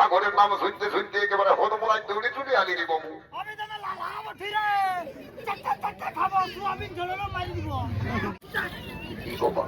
বিহা ঘরের নাম শুনতে শুনতে একেবারে হদমলাই দৌড়ে চলে আলি রে বাবু। আমি জানা লালাবো ঠিরে চারটা চারটা খাবো সোয়াবিন ঝোলেরও মারি দিব কি বাবা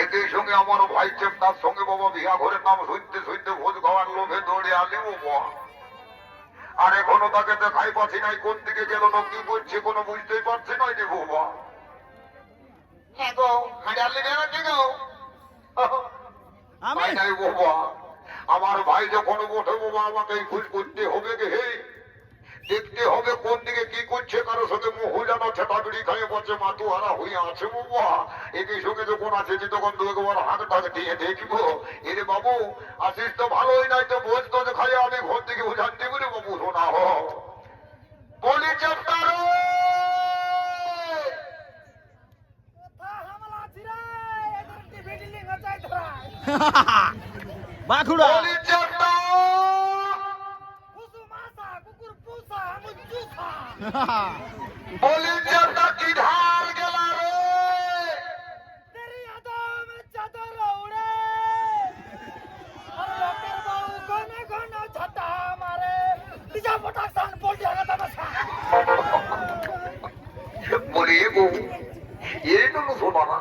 একই সঙ্গে আমার ভাই চেপটার সঙ্গে বাবা বিহা ঘরের নাম শুনতে শুনতে ভোজ খাওয়ার লোভে দৌড়ে আলি বাবা। আর এখনো তাকে দেখাই পাচ্ছি নাই, কোন দিকে গেল না কি করছে কোনো বুঝতেই পারছি না রে বাবা। হ্যাঁ গো হাঁড়ালি বেড়াচ্ছি গো নাই বাবা। আমার ভাই যখন বসে বাবা আমাকে খোঁজ করতে হবে গে, হে দেখতে হবে কোন দিকে কি করছে, কারো সঙ্গে মহিলানা ছেটাগুড়ি খাইয়ে বলছে মাতুহারা হয়ে আছে বাবা। একই সঙ্গে যখন আসেছি তখন দু একবার হাত টাক দিয়ে দেখবো। এরে বাবু আসিস তো ভালোই নাই তো বোঝ তো খাইয়ে আমি ঘর থেকে উঠান দেবো রে বাবু। শোনা হ বলি চেষ্টার বাঁকুড়া বলি চেষ্টা কি ধার গেল রে तेरी यादों में चादर उड़े और लोकर बाऊ कोने कोने छता मारे पिजा मोटा सान बोल दिया था बस বলি গো এই তো শোনা না।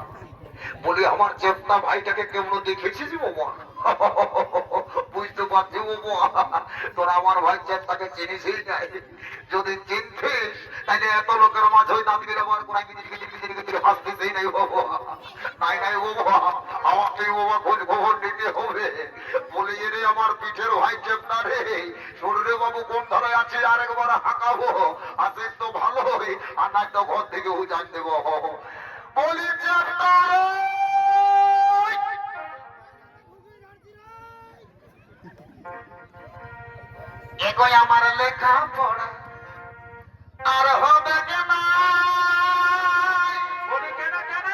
বলি আমার চেতনা ভাইটাকে কেমন দেখেছিস বাবা? বুঝতে পারছি বাবা তোরা আমার ভাই চেপটাকে চিনিসই নাই। যদি চিনতিস তাহলে এত লোকের মাঝে ওই দাবি দিলে আমার কোনায় হাসতেই নাই বাবা। নাই নাই বাবা, আমাকে বাবা খোঁজ খবর নিতে হবে। বলি রে আমার পিঠের ভাই চেপটা রে, শরীরে বাবু কোন ধারায় আছে আরেকবার হাঁকাবো, আছে তো ভালোই, আর নাই তো ঘর থেকে উজান দেবো। বলি চেপটা এগোই আমার লেখা পড়া আর হবে কেন? বলি কেন কেন?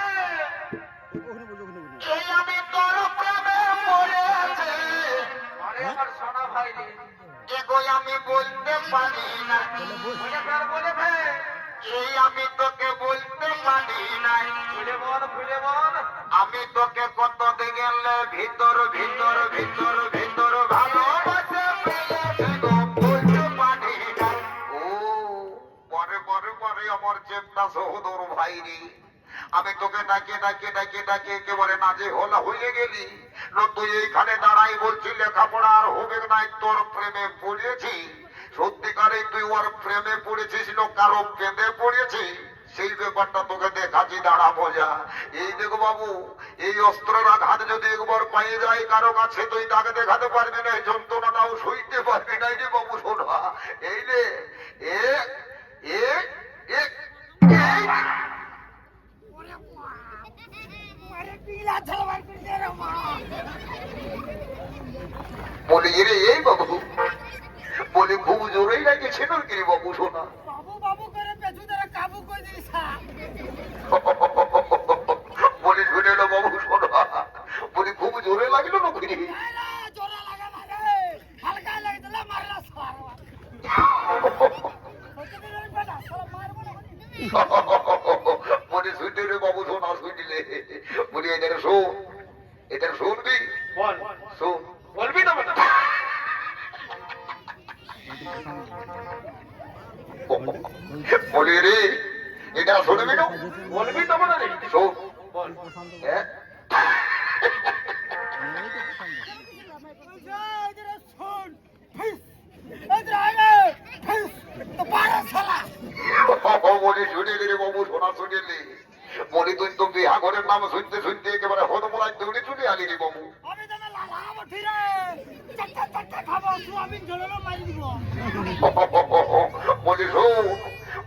এই আমি তোর প্রেমে পড়েছি। আরে আমার সোনা ভাই রে, এগোই আমি বলতে পারি না। বলে ভাই এই আমি তোকে বলতে পারি নাই। ভুলে বল আমি তোকে কত গেলে ভিতর ভিতর ভিতর ভিতর ভালোবাসে ফেলেছি গো, বলতে পারি নাই। ও পরে পরে পরে আমার চেপটা সহোদর ভাই রে, আমি তোকে ডাকে ডাকে ডাকে ডাকে একেবারে নাজে হলা হয়ে গেলি। তুই এইখানে দাঁড়াই বলছি লেখাপড়া আর হবে নাই, তোর প্রেমে পড়েছি। সত্যিকারে তুই ওর প্রেমে পড়েছিস না কারো প্রেমে পড়েছি, সেই ব্যাপারটা তোকে দেখাচ্ছি, দাঁড়া মজা। এই দেখো বাবু, এই অস্ত্রের আঘাত যদি একবার পাইয়ে যায় কারো কাছে, তুই তাকে দেখাতে পারবি না, এই যন্ত্রণাটাও সইতে পারবি না রে বাবু। শোনা এই রে এ এ এ বলি রে এই বাবু, বলি খুব জোরেই লাগছে কি রে বাবু? শোনা বাবু বাবু করে পেছু ধরে কাবু করে দিস। বলি শুনে এলো বাবু, শোনা বলি খুব জোরে লাগলো না কি? জোরে লাগা না রে, হালকা লাগে দিলে মারলা সার। বলি শুনতে রে বাবু, শোনা শুনলে বলি এদের শোন, এদের শুনবি? বল শোন, বলবি না বলি রে এটা শুনবি না? বলবি তো মানে শোন বল। বলি শুনে রে বাবু, শোনা শুনেলি বলি তুই তো বিহা ঘরের নাম শুনতে শুনতে একেবারে হতমলাই দৌড়ে চলে আলি রে বাবু। বলি শোন,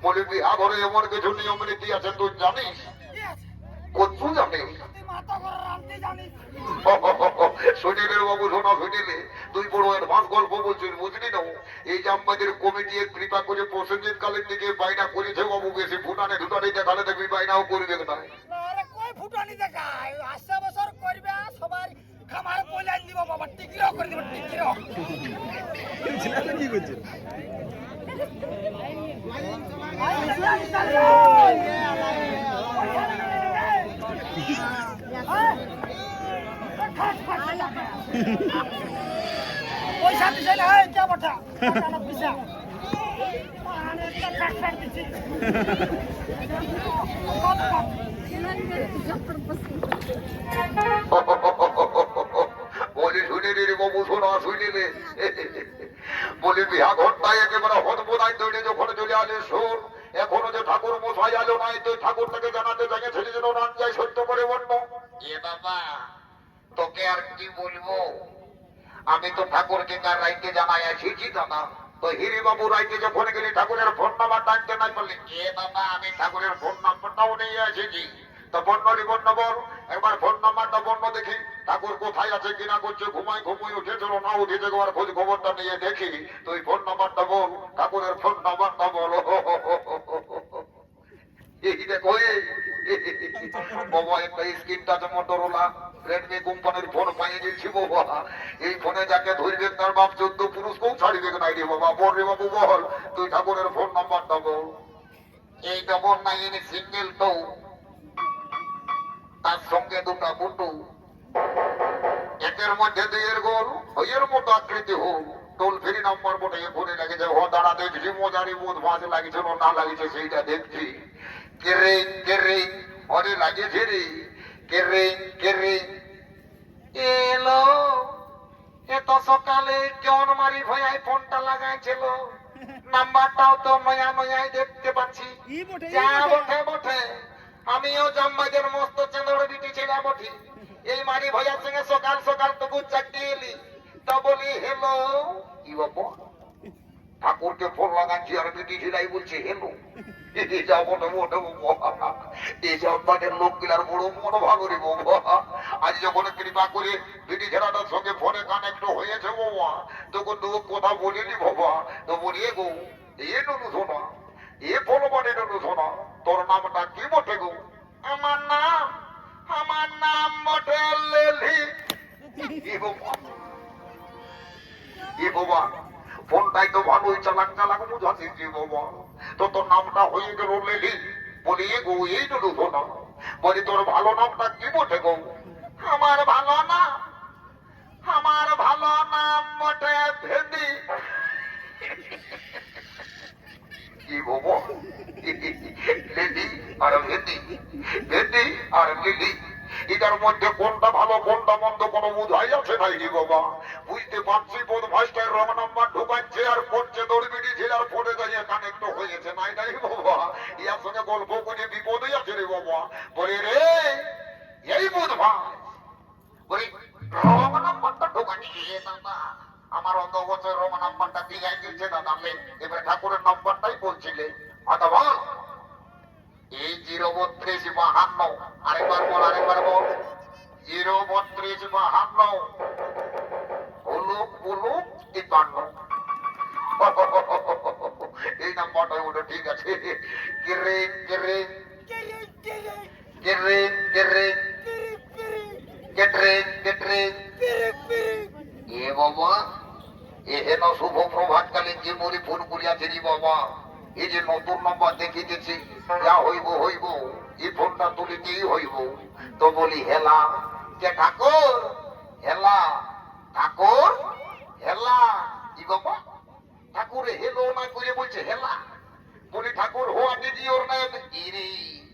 বলি বিহা ঘরে এমন কিছু নিয়ম নীতি আছে তুই জানিস? কচু জানিস? শুনিলে বাবু, শোনা শুনিলে তুই বড় অ্যাডভান্স গল্প বলছিস, বুঝলি না? এই যে আমাদের কমিটি কৃপা করে প্রসেনজিৎ কালের দিকে বাইনা করেছে বাবু, বেশি ফুটানে ঢুটানি দেখালে দেখবি বাইনাও করবে না। ফুটানি দেখায় ৮০ বছর করবে, সবার খামার পয়লা দিব বাবা, টিকিরও করে দিব, টিকিরও। কি করছে? পয়সা দিছে না, কে বটা পয়সা বলি শুনিলি রে বাবু, শোনা শুনিলে বলি বিহা ঘরটায় একেবারে হতবোধায় তৈরি যখন চলে আসে। শোন, এখনো যে ঠাকুর মশাই আলো নাই, তুই ঠাকুরটাকে জানাতে জাগে ছেলে যেন রান যায় সত্য করে বন্য। এ বাবা তোকে আর কি বলবো, আমি তো ঠাকুরকে কার রাইতে জানাই আসিছি দাদা। তো হিরি বাবু রাইতে যখন গেলি ঠাকুরের ফোন নাম্বার টানতে নাই বললি, এ বাবা আমি ঠাকুরের ফোন নাম্বারটাও নিয়ে এসেছি। তো বন্যরি বন্য বল, একবার ফোন নাম্বারটা বন্য দেখি, ঠাকুর কোথায় আছে কিনা করছে, ঘুমাই ঘুমুই উঠেছিল না উঠেছে, একবার খোঁজ খবরটা নিয়ে দেখি। তুই ফোন নাম্বারটা বল, ঠাকুরের ফোন নাম্বারটা বল। এই দেখো বাবা, একটা স্ক্রিন টাচ মোটরোলা রেডমি কোম্পানির ফোন পাইয়ে দিচ্ছি বাবা। এই ফোনে যাকে ধরবে তার বাপ 14 পুরুষকেও ছাড়িবে নাই রে বাবা। বল রে বাবু বল, তুই ঠাকুরের ফোন নাম্বারটা বল। এই 99 সিঙ্গেল তো, তার সঙ্গে দুটা বুটু, একের মধ্যে দুইয়ের গোল, ওইয়ের মতো আকৃতি হোক। টোল ফ্রি নাম্বার বটে, ফোনে লাগেছে। ও দাঁড়া দেখছি, মজারি বোধ মাছ লাগিছিল না লাগিছে সেইটা দেখছি। কেরিং কেরিং অরে লাগেছে রে, কেরিং কেরিং। এলো এত সকালে কেমন মারি ভাই ফোনটা লাগাইছিল, নাম্বারটাও তো নয়া নয়াই দেখতে পাচ্ছি। যা বটে বটে, আমিও জামবাজের মস্ত চাঁদড় বিটি ছিলাম বটি। এই মারি ভাইয়ার সঙ্গে সকাল সকাল টুকু চাকরি এলি, তা বলি হেলো। কি বাবা, ঠাকুরকে ফোন লাগাচ্ছি আর বিটি ছিলাই বলছে হেলো। যা বটে বটে বাবা, এই জামবাজের লোকগুলার বড় মন ভাগরি বাবা। আজ যখন কৃপা করে বিটি ছেলেটার সঙ্গে ফোনে কানেক্ট হয়েছে বাবা, তখন তো কথা বলিনি বাবা। তো বলি এ গো, এ নুনু শোনা, এ ফলো মানে নুনু শোনা, তোর নামটা কি বটে গো? আমার নাম বটে লেলি। কি বাবা, কি বাবা, ফোনটাই তো ভালোই চালাক চালাক বুঝাচ্ছিস যে বাবা। তো তোর নামটা হয়ে গেল লেলি। বলি এ গো, এই নুনু শোনা, বলি তোর ভালো নামটা কি বটে গো? আমার ভালো নাম বটে ভেন্ডি। কি বাবা, লিলি আর ভেন্ডি, ভেন্ডি আর লিলি, এটার মধ্যে কোনটা ভালো কোনটা মন্দ কোনো বুঝাই আছে নাকি বাবা? বুঝতে পারছি বোধ ভাইস্টার রং নাম্বার ঢুকাচ্ছে আর করছে দৌড়বিটি ছেলের ফোনে দাঁড়িয়ে কানেক্ট হয়েছে। নাই নাই বাবা, ইয়ার সঙ্গে গল্প করে বিপদই আছে রে বাবা। বলে রে এই বুধ ভাই, বলি রং নাম্বারটা ঢুকাচ্ছি দাদা, আমার অত বছর রং নাম্বারটা দিয়ে দিচ্ছে দাদা। এবার ঠাকুরের নাম্বারটাই বলছিলে। আচ্ছা বল, এই 03252, আরেকবার বল 03252 হলুক বুলুক 52। এই নাম্বারটা ওটা ঠিক আছে। গেরেন গেরেন গেরেন গেরেন গেটরেন গেটরেন। এ বাবা, এ হেন শুভ প্রভাতকালীন যে মরি ফোন করিয়াছে রে বাবা, এই যে নতুন নম্বর দেখিতেছি, যা হইব হইব, এই ফোনটা তুলিতেই হইব। তো বলি হেলা কে ঠাকুর, হেলা ঠাকুর, হেলা। কি বাবা, ঠাকুর হেলো না করে বলছে হেলা। বলি ঠাকুর হোয়াট ইজ ইওর নেম? ইরি।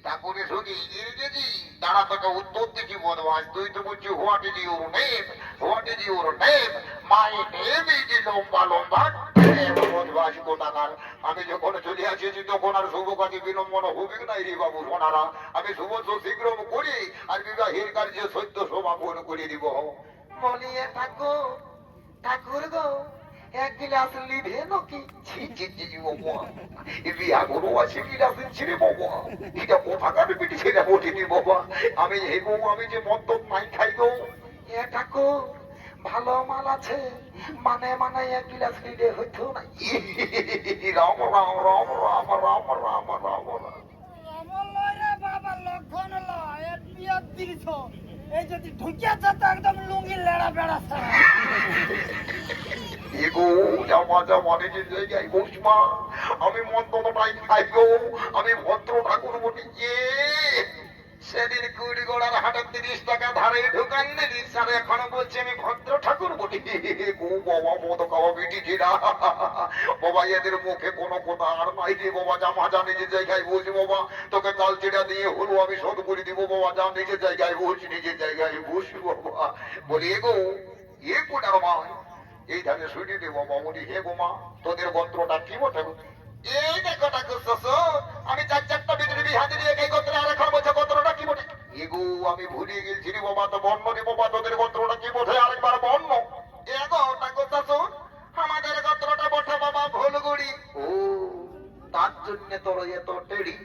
ঠাকুরের সঙ্গে ইংরেজি দাঁড়া তোকে উত্তর দেখি বদমাস, তুই তো বলছি what is your name, what is your name? My name is লম্বা লম্বা বদমাস কোটাকার। আমি যখন চলে আসিছি তখন আর শুভ কাজে বিলম্বন হবে নাই রে বাবু সোনারা। আমি শুভ শীঘ্র করি আর বিবাহের কার্যে সত্য সমাপন করে দিব। বলি ঠাকুর, ঠাকুর গো, এক গিলাস লিভে নাকি? বিয়া করো আছে গিলাস ছেড়ে বাবা, এটা কোথাকার পিঠে ছেড়ে বটিনি বাবা। আমি হেগো, আমি যে মদ্য নাই খাই গো। এ ঠাকুর ভালো মাল আছে, মানে মানে এক গিলাস লিডে হইতো না। রাম রাম রাম রাম রাম রাম রাম রাম। বাবা লক্ষণ লয়, এর পিয়ার দিছ, এই যদি ঢুকিয়াছে তো একদম লুঙ্গি লেড়া বেড়াচ্ছে। এগো জামা জামা নিজের জায়গায় বসমা, আমি মন্ত্রটাই খাই গো, আমি ভদ্র ঠাকুর বটি। সেদিন কুড়ি গোড়ার হাটে 30 টাকা ধারে ঢুকান দিলি স্যার, এখন বলছে আমি ভদ্র ঠাকুর বটি। গো বাবা, মদ খাওয়া বিটি ছিলা বাবা, এদের মুখে কোনো কথা আর নাই রে বাবা। জামা যা নিজের জায়গায় বস বাবা, তোকে চাল চিড়া দিয়ে হলো আমি শোধ করে দিব বাবা। যা নিজের জায়গায় বস, নিজের জায়গায় বস বাবা। বলি এগো, এ কোটার ভাই, এই ধারে শুনে দেব বাবুনি। হে গোমা, তোদের গোত্রটা কি বটে? এই দেখো ঠাকুর শ্বশুর, আমি 4-4টা বিদ্রোহী বিহা দিয়ে এই গোত্রে আর এখন বলছে গোত্রটা কি বটে? এগো আমি ভুলে গেছি রে বাবা, তো বর্ণ রে বাবা, তোদের গোত্রটা কি বটে আরেকবার বর্ণ। এগো ঠাকুর শ্বশুর, আমাদের গোত্রটা বটে বাবা ভুলগুড়ি। ও, তার জন্য তোর এত টেড়ি।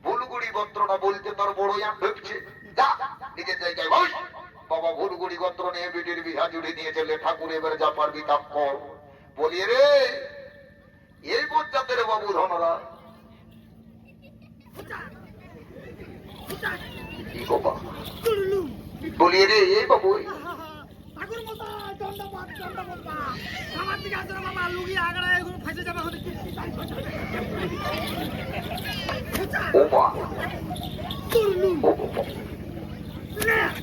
ভুলগুড়ি গোত্রটা বলতে তোর বড় আম ঢুকছে। যা নিজের জায়গায় বস বাবা। ভুলগুড়ি গোত্র নিয়ে বিটির বিহা জুড়ে দিয়েছে ঠাকুর, এবার যা পারবি তা কর। বলি রে এই বজ্জাতের বাবু ধনরা কি বাবা, বলি রে এই বাবু, ঠাকুর মশাই দণ্ডবাদ দণ্ডবাদ। আমার দিকে আসলে মামা লুঙ্গি আগড়া এগুলো ফাঁসে যাবে হতে। ও বা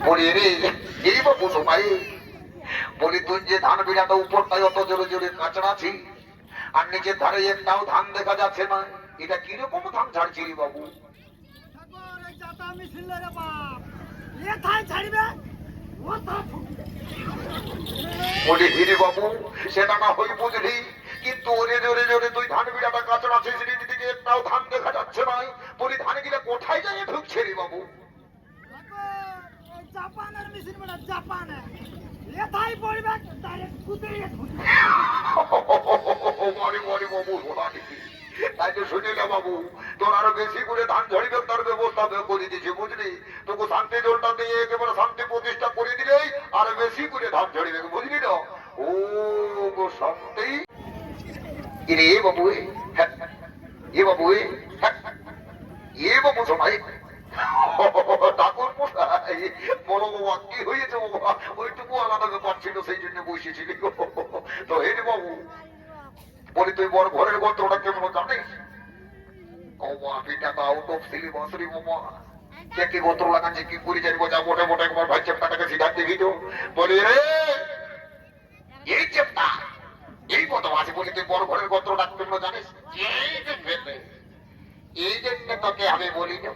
বলি রে এই বাবু সবাই, বলি তুই যে ধান বিড়াটা উপরটাই অত জোরে জোরে কাঁচড়াছি আর নিচের ধারে একটাও ধান দেখা যাচ্ছে না, এটা কিরকম ধান ছাড়ছি রে বাবু? ঠাকুর এই যাতা মিছিল রে বাপ, এ থাই ছাড়বে কথা ছুটি বলি হিরে বাবু সেটা না হই বুঝলি, কিন্তু ওরে জোরে জোরে তুই ধান বিড়াটা কাঁচড়া ছেঁচড়ি দিকে একটাও ধান দেখা যাচ্ছে না। বলি ধান গিলা কোথায় যায় ঢুকছে রে বাবু? জাপানের মেশিন বলে জাপানে এটাই পড়বে ডাইরেক্ট কুতিয়ে ছুটি মরে মরে বাবু ওরা নাকি? তাই তো শুনে না বাবু, তোর আরো বেশি করে ধান ঝরিবে তার ব্যবস্থা করে দিয়েছে বুঝলি। তোকে শান্তি জলটা দিয়ে একেবারে শান্তি প্রতিষ্ঠা করে দিলেই আরো বেশি করে ধান ঝরিবে বুঝলি না? ও গো শান্তি রে বাবু, এ বাবু, এ বাবু সবাই ঠাকুর মশাই বড় বাবা কি হয়েছে বাবা? ওইটুকু আলাদা ব্যাপার ছিল সেই জন্য বসেছিলি। তো হে বাবু বলি তুই বড় ঘরের গন্ত্রটা কেমন জানিস? ও বাপিটা আউট অফ সিলেবাস রে বাবা। কে কি গন্ত্র লাগাচ্ছে কি করে জানবো? যা মোটে মোটে একবার ভাই চেপটাটাকে সিদ্ধান্ত দিবি তো। বলি রে এই চেপটা এই কত আছে বলি তুই বড় ঘরের গন্ত্রটা কেমন জানিস? এই জন্য তোকে আমি বলি না।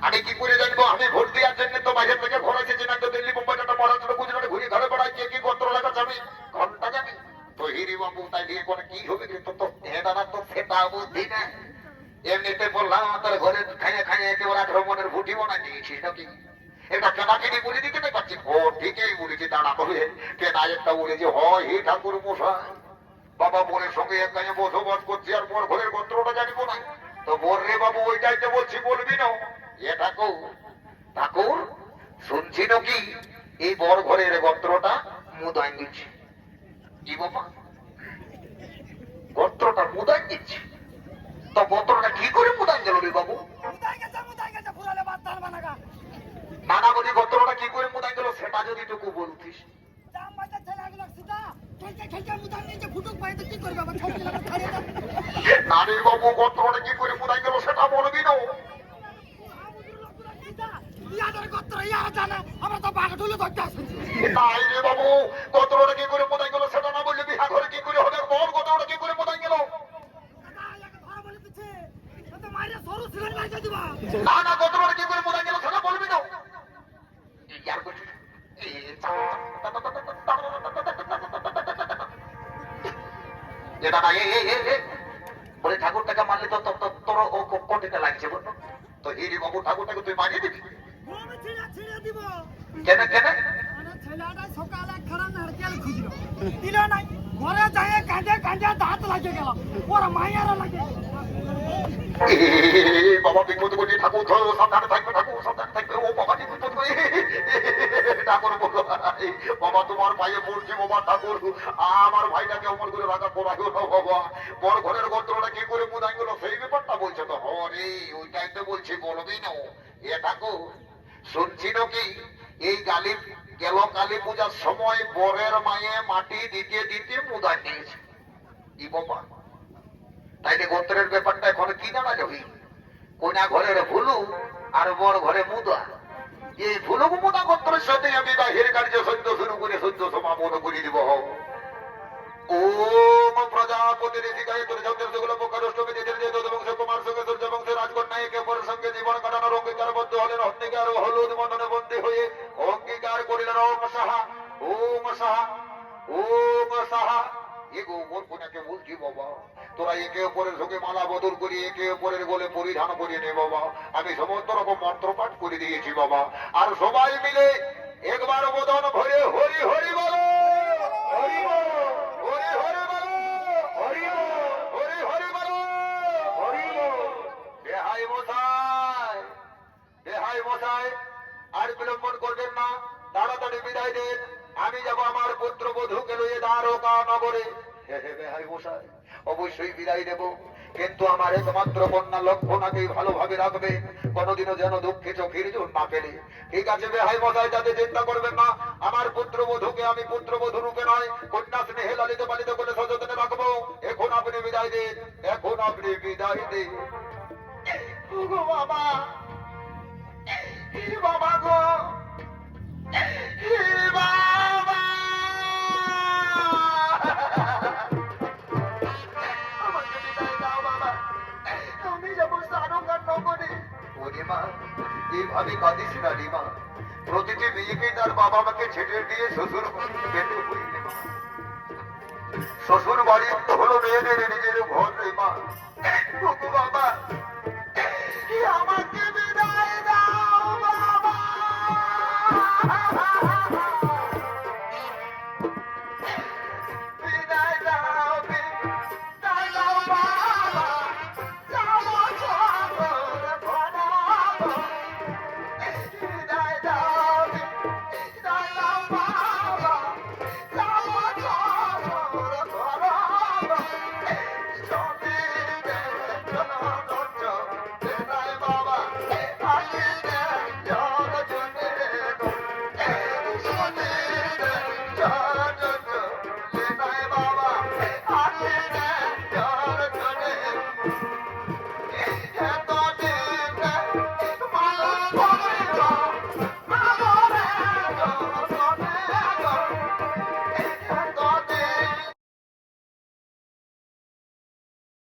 আমি কি করে জানবো? আমি ভোট দেওয়ার জন্য তো বাইরে থেকে ঘর এসেছি না তো দিল্লি মুম্বাই টাটা মহারাষ্ট্র গুজরাট ঘুরে ঘরে বেড়াই কে কি গন্ত্র লাগাচ্ছে আমি ঘন্টা জানি। তো হিরি বাবু তাই দিয়ে করে কি হবে? কিন্তু তো এটা তো সেটা বুদ্ধি না। এমনিতে বললাম তোর ঘরে খাইয়ে খাইয়ে একেবারে 18 মনের ভুটি বানাই দিয়েছিস নাকি? এটা কেনাকিনি বলে দিতে না পারছি। ও ঠিকই বলেছি দাঁড়া করে কেনা একটা বলেছি হয় হে ঠাকুর মশাই বাবা বোনের সঙ্গে এক গায়ে বসবাস করছি আর বড় ঘরের গন্ত্রটা জানিব না। তো বল রে বাবু ওইটাই তো বলছি বলবি না? এ ঠাকুর ঠাকুর শুনছি নাকি এই বড় ঘরের গন্ত্রটা মুদাই দিচ্ছে? কি বাবা গন্ত্রটা মুদাই দিচ্ছে? তো গন্ত্রটা কি করে মুদাই গেল রে বাবু? মুদাই গেছে ফুরালে বাদ ধান বানাগা নানা বলি গন্ত্রটা কি করে মুদাই গেল সেটা যদি টুকু বলতিস। জাম বাজা ছেলেগুলো সিধা খেলতে খেলতে মুদাই নিয়ে ফুটুক পাইতে কি করবে? আবার ছোট ছেলেটা ছাড়িয়ে দাও। নানির বাবু গন্ত্রটা কি করে মুদাই গেল সেটা বলবি না? ইয়াদের গোত্র ইয়ারা জানে আমরা তো বাঘ ঢুলে ধরতে আসছি। তাই রে বাবু গন্ত্রটা কি করে মুদাই গেল সেটা না বললে বিহা ঘরে কি করে হবে? বল গন্ত্রটা কি করে মুদাই গেল? না না গন্ত্রটা কি করে মুদাই গেল সেটা বলবি না? ইয়ার করছিস? এটা না বলে ঠাকুরটাকে মানলে তো তোর ও কোটিতে লাগছে বল। তো হিরি বাবু ঠাকুরটাকে তুই মানিয়ে দিবি কেন কেন? ছেলেটা সকালে খারাপ নারকেল খুঁজলো দিল নাই, ঘরে যায় কাঁদে কাঁদে দাঁত লাগে গেল, ওর মায়েরা লাগে। বাবা বিপদ করছি ঠাকুর সাবধানে থাকবে, ঠাকুর সাবধানে থাকবে। ও বাবা কি বিপদ করে ঠাকুর বলো বাবা তোমার পায়ে পড়ছি বাবা ঠাকুর আমার ভাইটাকে অমর করে রাখা করা গেল বাবা। বড় ঘরের গন্ত্রটা কি করে মুদাই গেল সেই ব্যাপারটা বলছে তো? হরে ওইটাই তো বলছি বলবি না? এ ঠাকুর শুনছি নাকি এই গেল কালী পূজার সময় বরের মায়ে মাটি দিতে দিতে মুদাই নিয়েছে? কি বাবা তাইলে গোত্রের ব্যাপারটা এখন কি দাঁড়ালো? কোনা ঘরের ভুলু আর বড় ঘরে মুদা। এই ভুলু মুদা গোত্রের সাথে আমি বাহির কার্য সদ্য শুরু করে সদ্য সমাপন করে দিব। ওম প্রজাপতি ঋষিকায় তোর চন্দ্র যুগল মুখারষ্টমী দিদির বংশ কুমার সঙ্গে সূর্য বংশের রাজকন্যা একে অপরের সঙ্গে জীবন কাটানোর অঙ্গীকারবদ্ধ হলেন। অঙ্গীকার হলুদ মন্ডনে বন্দী হয়ে অঙ্গীকার করিলেন ওম সাহা ওম সাহা ওম সাহা। এগো ওর কোনাকে বলছি বাবা তোরা একে অপরের সঙ্গে মালা বদল করি একে অপরের গোলে পরিধান করিয়ে নে বাবা। আমি সমস্ত রকম মন্ত্র পাঠ করে দিয়েছি বাবা। আর সবাই মিলে একবার বদন ভরে হরি হরি বলো হরি বল হরি হরি বলো হরি বল হরি হরি বলো হরি বল। বেহাই মশাই বেহাই মশাই আর বিলম্বন করবেন না, তাড়াতাড়ি বিদায় দেন। আমি যাব আমার পুত্র বধূকে লইয়ে দ্বারকা নগরে। বেহাই মশাই অবশ্যই বিদায় দেব, কিন্তু আমার একমাত্র কন্যা লক্ষণাকেই ভালোভাবে রাখবে, কোনোদিনও যেন দুঃখে চোখের জল না পেলে। ঠিক আছে বেহাই মশাই যাতে চিন্তা করবেন না, আমার পুত্র বধূকে আমি পুত্র বধূ রূপে নয় কন্যা স্নেহে লালিত পালিত করে সযত্নে রাখবো। এখন আপনি বিদায় দিন, এখন আপনি বিদায় দিন। বাবা বাবা গো বাবা আমাকে বিদায় দাও বাবা, আমি যাবো সারঙ্গার নগরে। ওরে মা এভাবে কাঁদিস না রে মা। প্রতিটি মেয়েকে তার বাবা মাকে ছেড়ে দিয়ে শ্বশুর বাড়িতে যেতে হইবে মা। শ্বশুর বাড়ি হলো মেয়েদের নিজের ঘর রে মা। ওগো বাবা,